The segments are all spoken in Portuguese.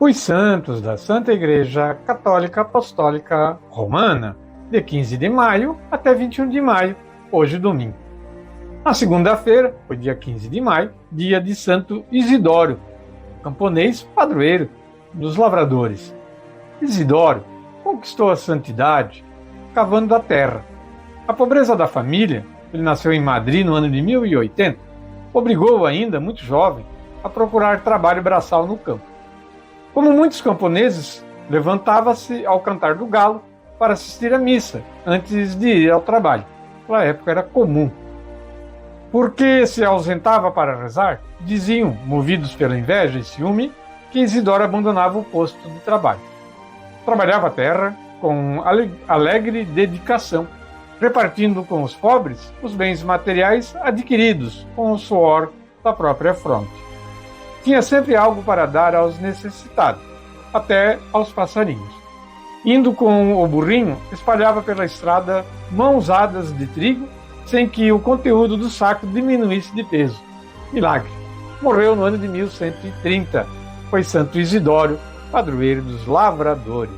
Os santos da Santa Igreja Católica Apostólica Romana, de 15 de maio até 21 de maio, hoje domingo. Na segunda-feira, foi dia 15 de maio, dia de Santo Isidoro, camponês padroeiro dos lavradores. Isidoro conquistou a santidade cavando a terra. A pobreza da família, ele nasceu em Madrid no ano de 1080, obrigou-o ainda, muito jovem, a procurar trabalho braçal no campo. Como muitos camponeses, levantava-se ao cantar do galo para assistir à missa antes de ir ao trabalho. Naquela época era comum. Porque se ausentava para rezar, diziam, movidos pela inveja e ciúme, que Isidoro abandonava o posto de trabalho. Trabalhava a terra com alegre dedicação, repartindo com os pobres os bens materiais adquiridos com o suor da própria fronte. Tinha sempre algo para dar aos necessitados, até aos passarinhos. Indo com o burrinho, espalhava pela estrada mãozadas de trigo, sem que o conteúdo do saco diminuísse de peso. Milagre. Morreu no ano de 1130. Foi Santo Isidoro, padroeiro dos lavradores.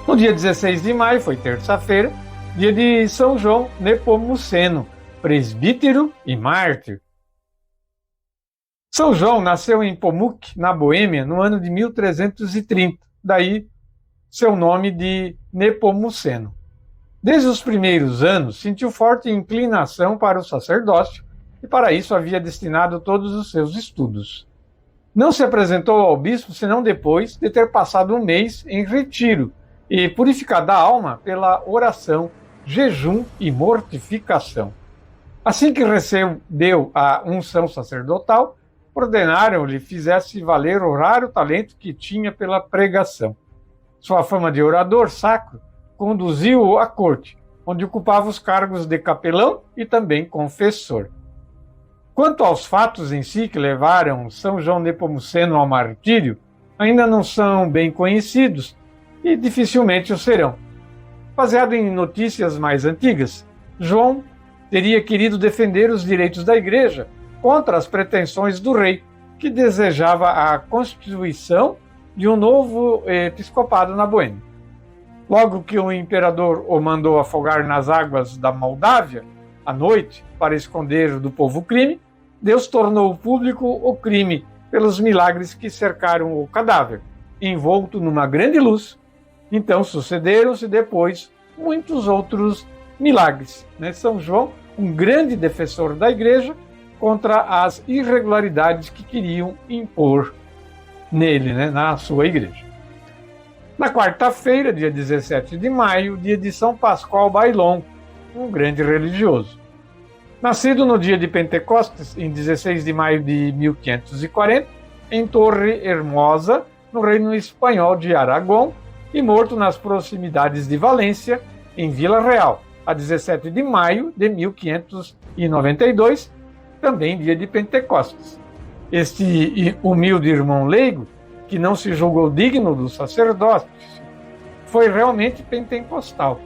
No dia 16 de maio, foi terça-feira, dia de São João Nepomuceno, presbítero e mártir. São João nasceu em Pomuk, na Boêmia, no ano de 1330, daí seu nome de Nepomuceno. Desde os primeiros anos, sentiu forte inclinação para o sacerdócio e para isso havia destinado todos os seus estudos. Não se apresentou ao bispo senão depois de ter passado um mês em retiro e purificado a alma pela oração, jejum e mortificação. Assim que recebeu a unção sacerdotal, ordenaram-lhe fizesse valer o raro talento que tinha pela pregação. Sua fama de orador sacro conduziu-o à corte, onde ocupava os cargos de capelão e também confessor. Quanto aos fatos em si que levaram São João Nepomuceno ao martírio, ainda não são bem conhecidos e dificilmente o serão. Baseado em notícias mais antigas, João teria querido defender os direitos da Igreja contra as pretensões do rei, que desejava a constituição de um novo episcopado na Boêmia. Logo que o imperador o mandou afogar nas águas da Moldávia, à noite, para esconder do povo o crime, Deus tornou público o crime pelos milagres que cercaram o cadáver, envolto numa grande luz. Então sucederam-se depois muitos outros milagres. São João, um grande defensor da Igreja, contra as irregularidades que queriam impor nele, na sua igreja. Na quarta-feira, dia 17 de maio, dia de São Pascoal Bailon, um grande religioso. Nascido no dia de Pentecostes, em 16 de maio de 1540, em Torre Hermosa, no Reino Espanhol de Aragão, e morto nas proximidades de Valência, em Vila Real, a 17 de maio de 1592, também dia de Pentecostes. Este humilde irmão leigo, que não se julgou digno do sacerdócio, foi realmente pentecostal,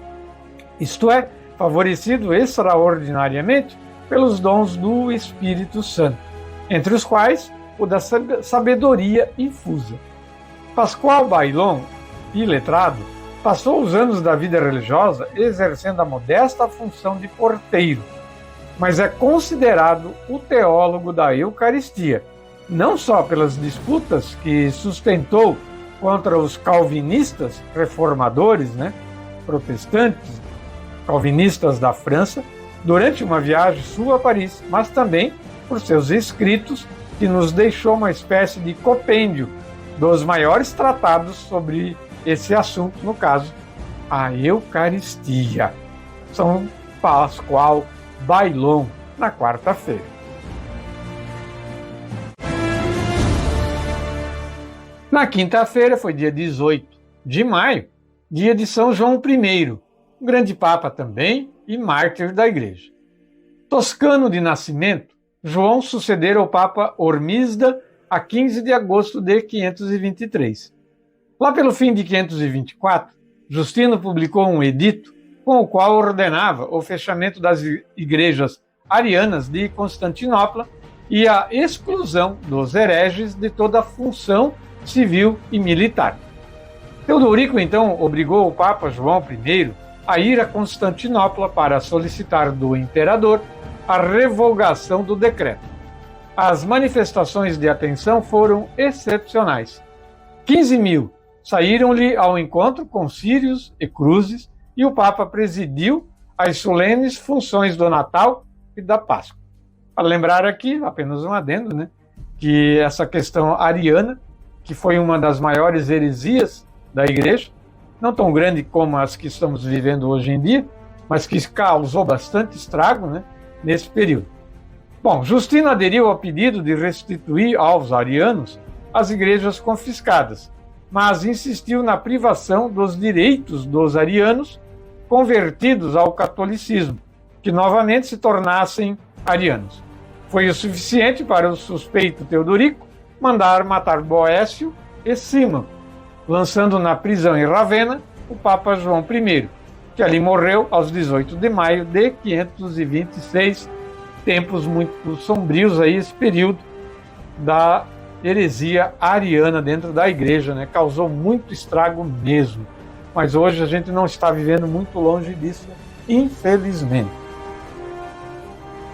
isto é, favorecido extraordinariamente pelos dons do Espírito Santo, entre os quais o da sabedoria infusa. Pascoal Bailon, iletrado, passou os anos da vida religiosa exercendo a modesta função de porteiro, mas é considerado o teólogo da Eucaristia, não só pelas disputas que sustentou contra os calvinistas reformadores, protestantes, calvinistas da França, durante uma viagem sua a Paris, mas também por seus escritos, que nos deixou uma espécie de compêndio dos maiores tratados sobre esse assunto, no caso, a Eucaristia. São Pascoal Bailon, na quarta-feira. Na quinta-feira foi dia 18 de maio, dia de São João I, um grande papa também e mártir da Igreja. Toscano de nascimento, João sucedera o Papa Hormisda a 15 de agosto de 523. Lá pelo fim de 524, Justino publicou um edito com o qual ordenava o fechamento das igrejas arianas de Constantinopla e a exclusão dos hereges de toda a função civil e militar. Teodorico, então, obrigou o Papa João I a ir a Constantinopla para solicitar do imperador a revogação do decreto. As manifestações de atenção foram excepcionais. 15 mil saíram-lhe ao encontro com círios e cruzes, e o Papa presidiu as solenes funções do Natal e da Páscoa. Para lembrar aqui, apenas um adendo, né, que essa questão ariana, que foi uma das maiores heresias da Igreja, não tão grande como as que estamos vivendo hoje em dia, mas que causou bastante estrago, né, nesse período. Bom, Justino aderiu ao pedido de restituir aos arianos as igrejas confiscadas, mas insistiu na privação dos direitos dos arianos convertidos ao catolicismo, que novamente se tornassem arianos. Foi o suficiente para o suspeito Teodorico mandar matar Boécio e Símon, lançando na prisão em Ravenna o Papa João I, que ali morreu aos 18 de maio de 526, tempos muito sombrios aí, esse período da heresia ariana dentro da igreja, né? Causou muito estrago mesmo. Mas hoje a gente não está vivendo muito longe disso, infelizmente.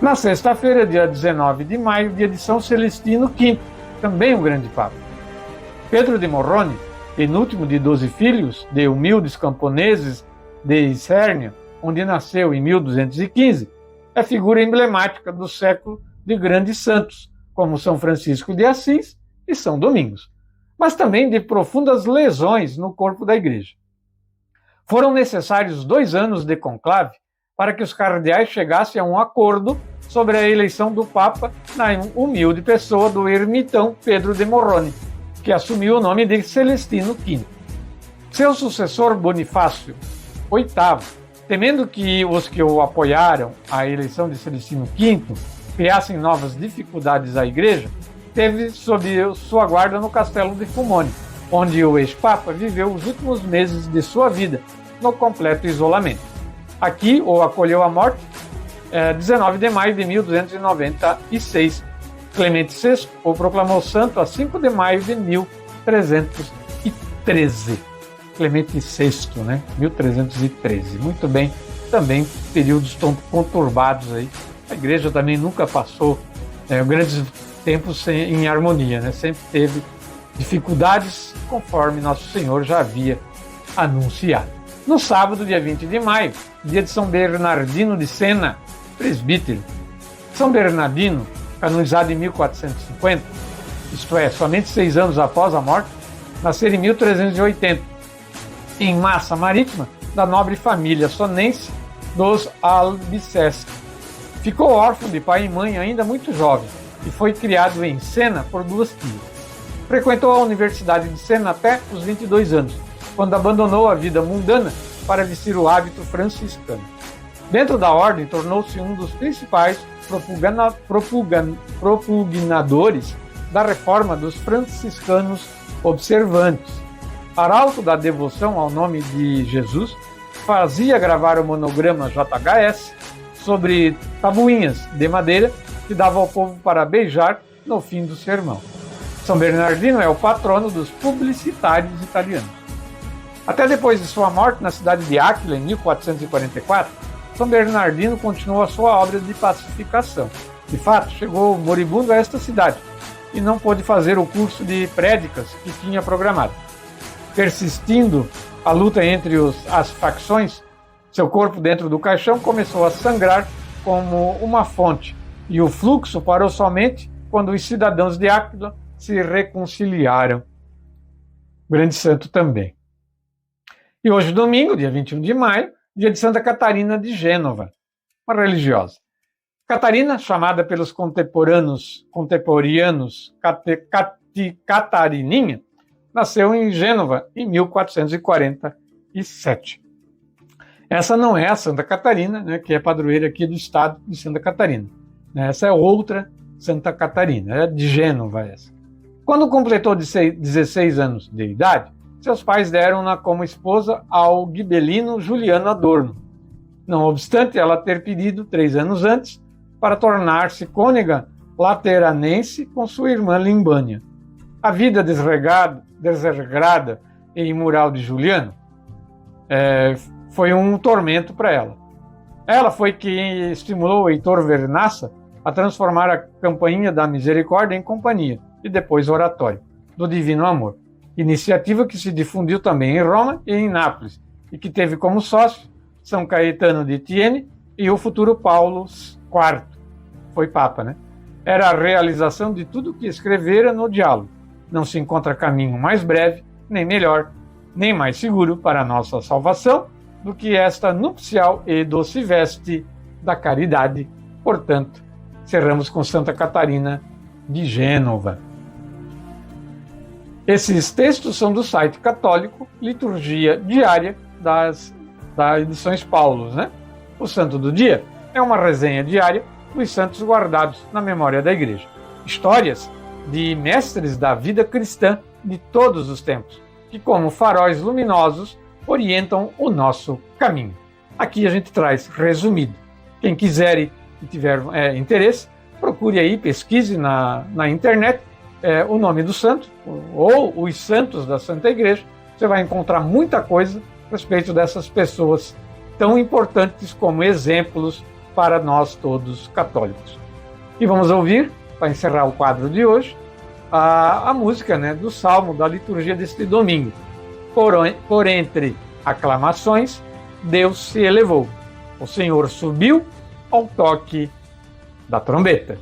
Na sexta-feira, dia 19 de maio, dia de São Celestino V, também um grande papa. Pedro de Morrone, penúltimo de 12 filhos, de humildes camponeses de Isérnia, onde nasceu em 1215, é figura emblemática do século de grandes santos, como São Francisco de Assis e São Domingos, mas também de profundas lesões no corpo da Igreja. Foram necessários 2 anos de conclave para que os cardeais chegassem a um acordo sobre a eleição do Papa na humilde pessoa do ermitão Pedro de Morrone, que assumiu o nome de Celestino V. Seu sucessor Bonifácio VIII, temendo que os que o apoiaram à eleição de Celestino V criassem novas dificuldades à Igreja, teve sob sua guarda no castelo de Fumone, onde o ex-papa viveu os últimos meses de sua vida no completo isolamento. Aqui o acolheu à morte 19 de maio de 1296. Clemente VI o proclamou santo a 5 de maio de 1313. Clemente VI, né? 1313. Muito bem, também períodos tão conturbados aí. A Igreja também nunca passou grandes tempos em harmonia, né? Sempre teve dificuldades, conforme Nosso Senhor já havia anunciado. No sábado, dia 20 de maio, dia de São Bernardino de Sena, presbítero. São Bernardino, canonizado em 1450, isto é, somente 6 anos após a morte, nasceu em 1380, em Massa Marítima, da nobre família sonense dos Albiceschi. Ficou órfão de pai e mãe ainda muito jovem e foi criado em Sena por 2 tias. Frequentou a Universidade de Sena até os 22 anos, quando abandonou a vida mundana para vestir o hábito franciscano. Dentro da ordem, tornou-se um dos principais propugnadores da reforma dos franciscanos observantes. Arauto da devoção ao nome de Jesus, fazia gravar o monograma JHS sobre tabuinhas de madeira que dava ao povo para beijar no fim do sermão. São Bernardino é o patrono dos publicitários italianos. Até depois de sua morte na cidade de Áquila, em 1444, São Bernardino continuou a sua obra de pacificação. De fato, chegou moribundo a esta cidade e não pôde fazer o curso de prédicas que tinha programado. Persistindo a luta entre as facções, seu corpo dentro do caixão começou a sangrar como uma fonte, e o fluxo parou somente quando os cidadãos de Áquila se reconciliaram. Grande santo também. E hoje, domingo, dia 21 de maio, dia de Santa Catarina de Gênova, uma religiosa. Catarina, chamada pelos contemporâneos Catarininha, nasceu em Gênova em 1447. Essa não é a Santa Catarina, né, que é padroeira aqui do estado de Santa Catarina. Essa é outra Santa Catarina, é de Gênova essa. Quando completou 16 anos de idade, seus pais deram-na como esposa ao gibelino Juliano Adorno, não obstante ela ter pedido 3 anos antes para tornar-se cônega lateranense com sua irmã Limbânia. A vida desregrada e imoral de Juliano foi um tormento para ela. Ela foi quem estimulou Heitor Vernassa a transformar a Campainha da Misericórdia em companhia e depois oratório do Divino Amor. Iniciativa que se difundiu também em Roma e em Nápoles e que teve como sócio São Caetano de Thiene e o futuro Paulo IV. Foi Papa, né? Era a realização de tudo o que escrevera no diálogo. Não se encontra caminho mais breve, nem melhor, nem mais seguro para a nossa salvação do que esta nupcial e doce veste da caridade. Portanto, cerramos com Santa Catarina de Gênova. Esses textos são do site católico Liturgia Diária das Edições Paulus, né? O Santo do Dia é uma resenha diária dos santos guardados na memória da Igreja. Histórias de mestres da vida cristã de todos os tempos, que como faróis luminosos orientam o nosso caminho. Aqui a gente traz resumido. Quem quiser e tiver interesse, procure aí, pesquise na internet o nome do santo ou os santos da Santa Igreja. Você vai encontrar muita coisa a respeito dessas pessoas tão importantes como exemplos para nós todos católicos. E vamos ouvir, para encerrar o quadro de hoje, a música, né, do Salmo da liturgia deste domingo. Por entre aclamações, Deus se elevou. O Senhor subiu ao toque da trombeta.